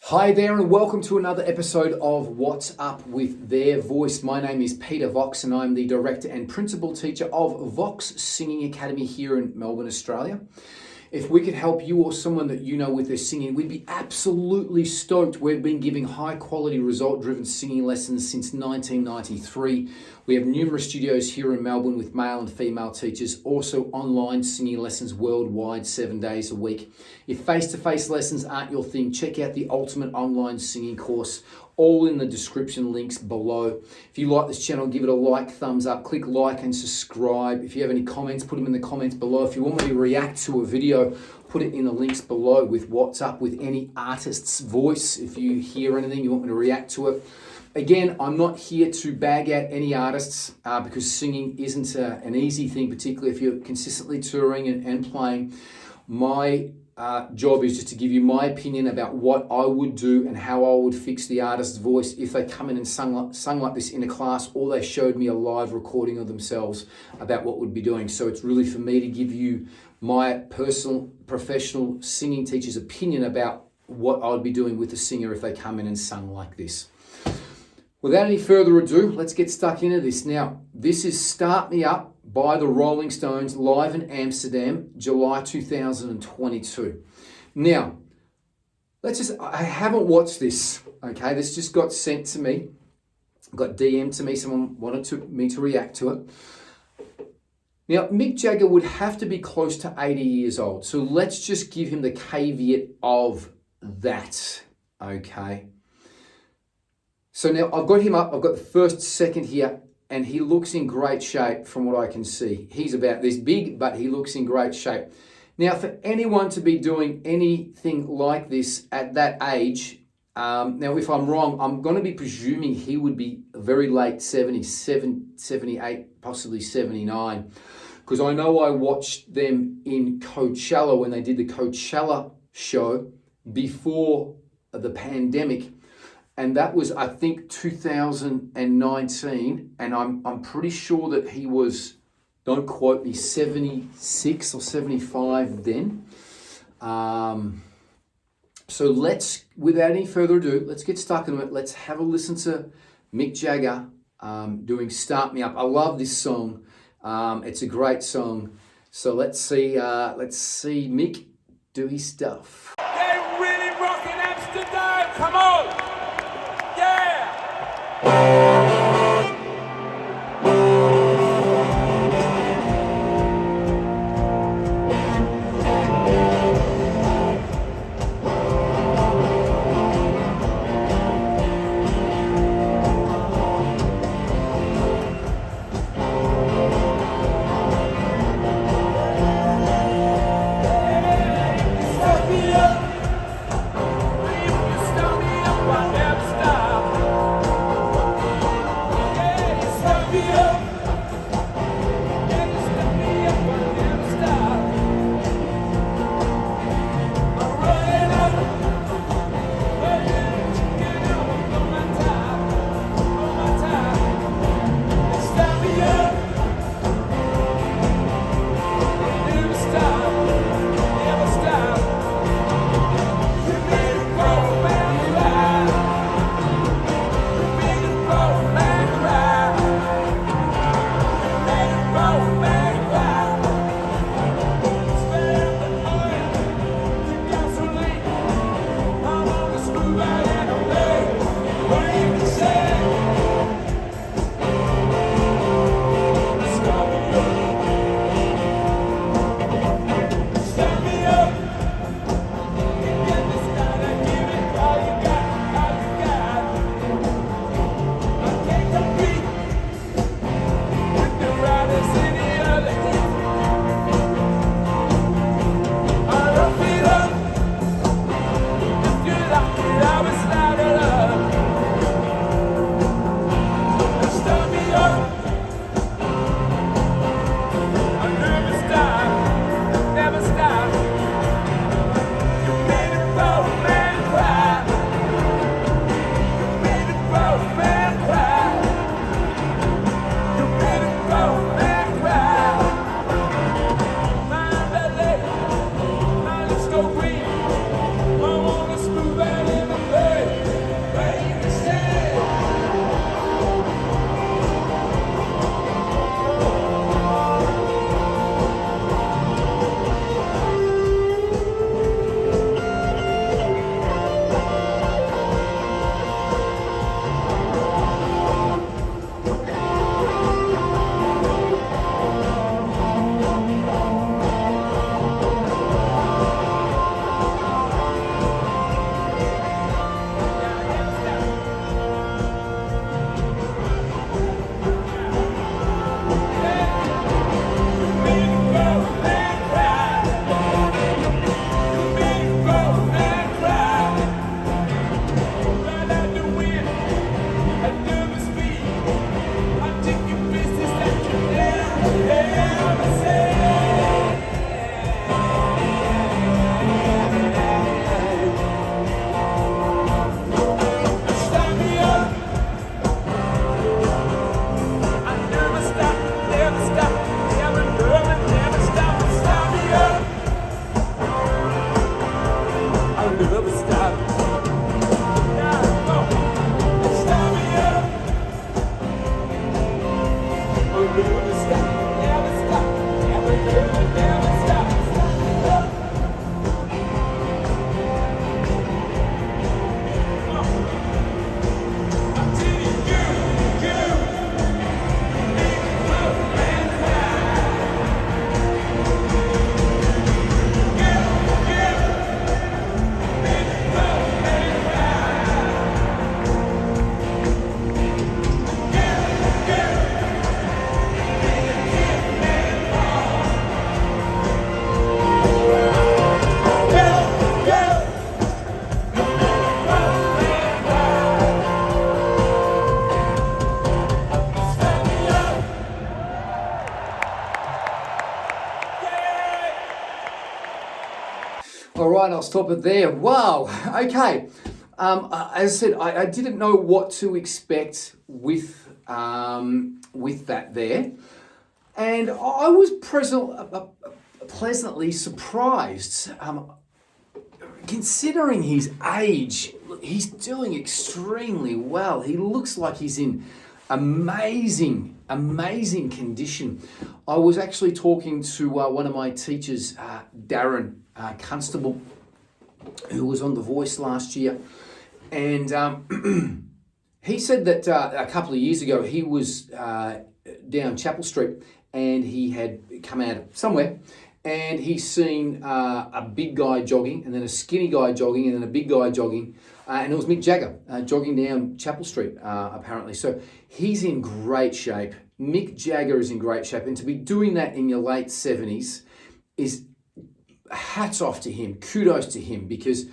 Hi there and welcome to another episode of What's Up with Their Voice. My name is Peter Vox and I'm the Director and Principal Teacher of Vox Singing Academy here in Melbourne, Australia. If we could help you or someone that you know with their singing, we'd be absolutely stoked. We've been giving high quality result-driven singing lessons since 1993. We have numerous studios here in Melbourne with male and female teachers, also online singing lessons worldwide, 7 days a week. If face-to-face lessons aren't your thing, check out the Ultimate Online Singing Course, all in the description links below. If you like this channel, give it a like, thumbs up, click like and subscribe. If you have any comments, put them in the comments below. If you want me to react to a video, put it in the links below with what's up with any artist's voice. If you hear anything, you want me to react to it. Again, I'm not here to bag out any artists because singing isn't an easy thing, particularly if you're consistently touring and playing. My job is just to give you my opinion about what I would do and how I would fix the artist's voice if they come in and sung like this in a class, or they showed me a live recording of themselves about what we'd be doing. So it's really for me to give you my personal, professional singing teacher's opinion about what I'd be doing with a singer if they come in and sung like this. Without any further ado, let's get stuck into this. Now, this is Start Me Up by the Rolling Stones, live in Amsterdam, July 2022. Now, I haven't watched this, okay? This just got sent to me, got DM'd to me, someone wanted me to react to it. Now, Mick Jagger would have to be close to 80 years old, so let's just give him the caveat of that, okay? So now I've got him up, I've got the first second here, and he looks in great shape from what I can see. He's about this big, but he looks in great shape. Now, for anyone to be doing anything like this at that age, now if I'm wrong, I'm going to be presuming he would be very late 70s, 78, possibly 79. Because I know I watched them in Coachella when they did the Coachella show before the pandemic. And that was, I think, 2019, and I'm pretty sure that he was, don't quote me, 76 or 75 then. So let's, without any further ado, let's get stuck into it. Let's have a listen to Mick Jagger doing Start Me Up. I love this song. It's a great song. So let's see Mick do his stuff. They're really rocking Amsterdam. Come on. Start me up. right, I'll stop it there. Wow. Okay. As I said, I didn't know what to expect with that there, and I was pleasantly surprised. Considering his age, he's doing extremely well. He looks like he's in amazing condition. I was actually talking to one of my teachers, Darren Constable, who was on The Voice last year, and he said that a couple of years ago he was down Chapel Street and he had come out of somewhere and he's seen a big guy jogging and then a skinny guy jogging and then a big guy jogging, and it was Mick Jagger jogging down Chapel Street apparently. So he's in great shape. Mick Jagger is in great shape, and to be doing that in your late 70s is hats off to him, kudos to him, because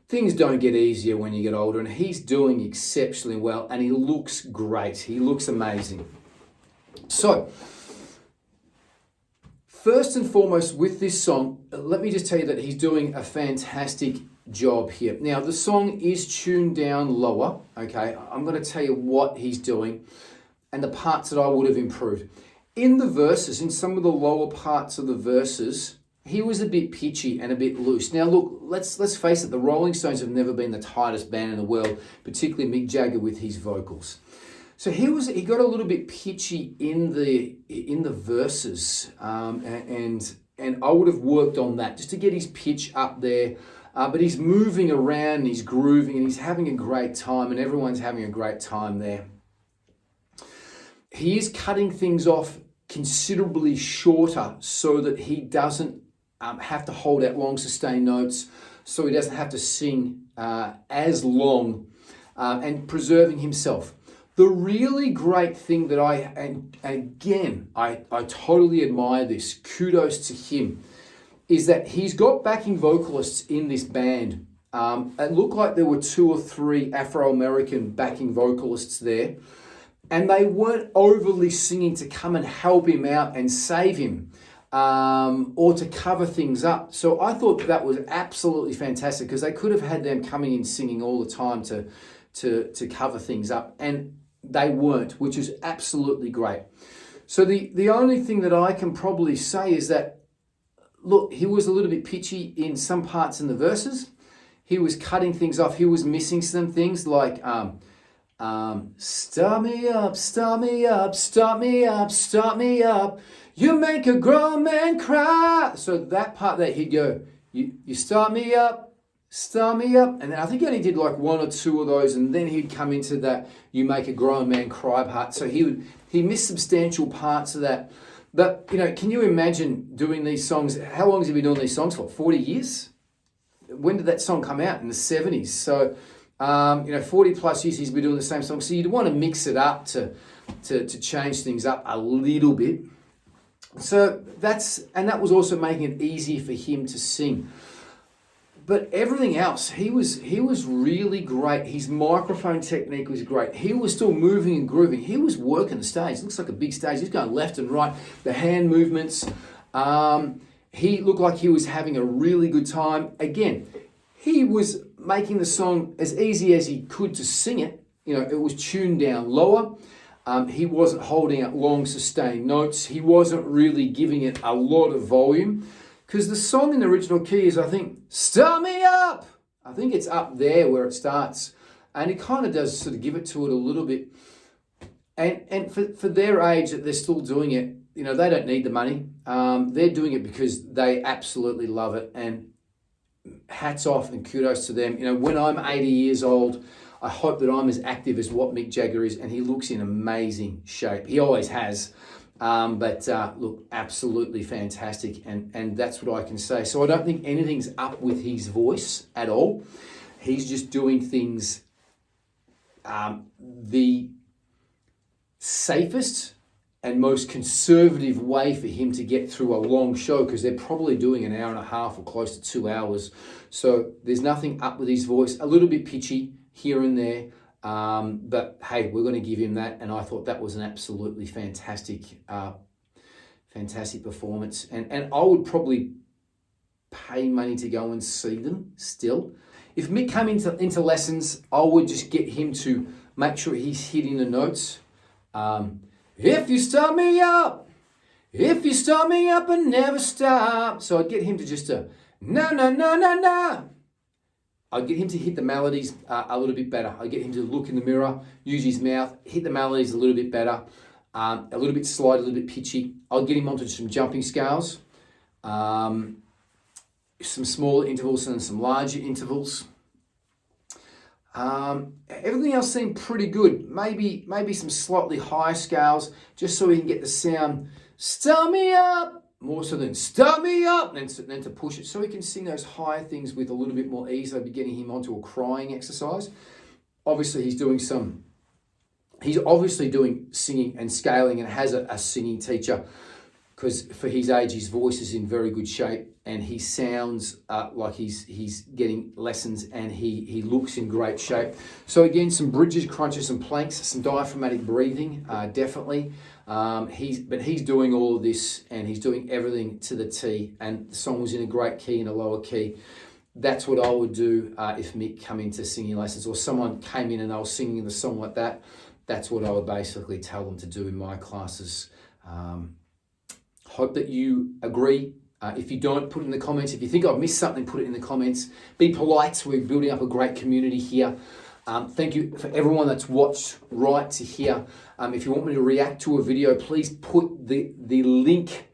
things don't get easier when you get older, and he's doing exceptionally well and he looks great. He looks amazing. So, first and foremost with this song, let me just tell you that he's doing a fantastic job here. Now, the song is tuned down lower, okay? I'm going to tell you what he's doing and the parts that I would have improved. In the verses, in some of the lower parts of the verses, he was a bit pitchy and a bit loose. Now, look, let's face it, the Rolling Stones have never been the tightest band in the world, particularly Mick Jagger with his vocals. So he got a little bit pitchy in the verses, and I would have worked on that just to get his pitch up there. But he's moving around, and he's grooving, and he's having a great time, and everyone's having a great time there. He is cutting things off considerably shorter so that he doesn't have to hold out long sustained notes, so he doesn't have to sing as long, and preserving himself. The really great thing that I totally admire this, kudos to him, is that he's got backing vocalists in this band. It looked like there were 2 or 3 Afro-American backing vocalists there, and they weren't overly singing to come and help him out and save him, or to cover things up. So I thought that was absolutely fantastic, because they could have had them coming in singing all the time to cover things up, and they weren't, which is absolutely great. So the only thing that I can probably say is that, look, he was a little bit pitchy in some parts in the verses. He was cutting things off. He was missing some things like start me up, start me up, start me up, start me up. You make a grown man cry. So that part that he'd go, you start me up, and I think he only did like 1 or 2 of those, and then he'd come into that you make a grown man cry part. So he missed substantial parts of that. But, you know, can you imagine doing these songs? How long has he been doing these songs for? 40 years? When did that song come out? In the 70s. So, 40 plus years he's been doing the same song. So you'd want to mix it up to change things up a little bit. So that was also making it easier for him to sing. But everything else, he was really great. His microphone technique was great. He was still moving and grooving. He was working the stage. Looks like a big stage. He's going left and right. The hand movements. He looked like he was having a really good time. Again, he was making the song as easy as he could to sing it. You know, it was tuned down lower. He wasn't holding out long sustained notes. He wasn't really giving it a lot of volume. Because the song in the original key is, I think, start me up. I think it's up there where it starts. And it kind of does sort of give it to it a little bit. And for their age that they're still doing it, you know, they don't need the money. They're doing it because they absolutely love it. And hats off and kudos to them. You know, when I'm 80 years old, I hope that I'm as active as what Mick Jagger is. And he looks in amazing shape. He always has. But look, absolutely fantastic, and that's what I can say. So I don't think anything's up with his voice at all. He's just doing things the safest and most conservative way for him to get through a long show, because they're probably doing an hour and a half or close to 2 hours. So there's nothing up with his voice. A little bit pitchy here and there. But hey, we're going to give him that, and I thought that was an absolutely fantastic performance. And I would probably pay money to go and see them still. If Mick came into lessons, I would just get him to make sure he's hitting the notes. If you start me up, if you start me up and never stop. So I'd get him to just na na na na na. I'd get him to hit the melodies a little bit better. I'd get him to look in the mirror, use his mouth, hit the melodies a little bit better, a little bit slide, a little bit pitchy. I'd get him onto some jumping scales, some smaller intervals and some larger intervals. Everything else seemed pretty good. Maybe some slightly higher scales, just so we can get the sound, start me up, more so than start me up, and then to push it, so he can sing those higher things with a little bit more ease. I'd be getting him onto a crying exercise. Obviously, he's obviously doing singing and scaling and has a singing teacher, because for his age, his voice is in very good shape and he sounds like he's getting lessons, and he looks in great shape. So again, some bridges, crunches, and planks, some diaphragmatic breathing, definitely. He's doing all of this, and he's doing everything to the T, and the song was in a great key and a lower key. That's what I would do if Mick came into singing lessons, or someone came in and I was singing the song like that. That's what I would basically tell them to do in my classes. Hope that you agree. If you don't, put it in the comments. If you think I've missed something, put it in the comments. Be polite. We're building up a great community here. Thank you for everyone that's watched right to here. If you want me to react to a video, please put the link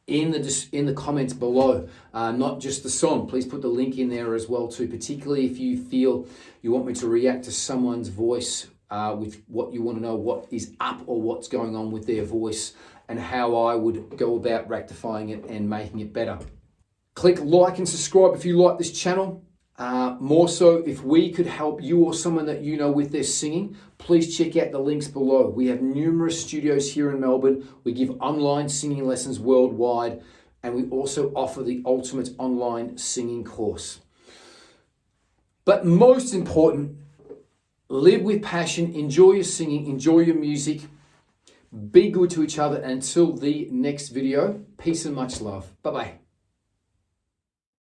in the comments below. Not just the song. Please put the link in there as well too, particularly if you feel you want me to react to someone's voice with what you want to know, what is up or what's going on with their voice, and how I would go about rectifying it and making it better. Click like and subscribe if you like this channel. More so, if we could help you or someone that you know with their singing, please check out the links below. We have numerous studios here in Melbourne. We give online singing lessons worldwide, and we also offer the ultimate online singing course. But most important, live with passion, enjoy your singing, enjoy your music, be good to each other. And until the next video, peace and much love. Bye-bye.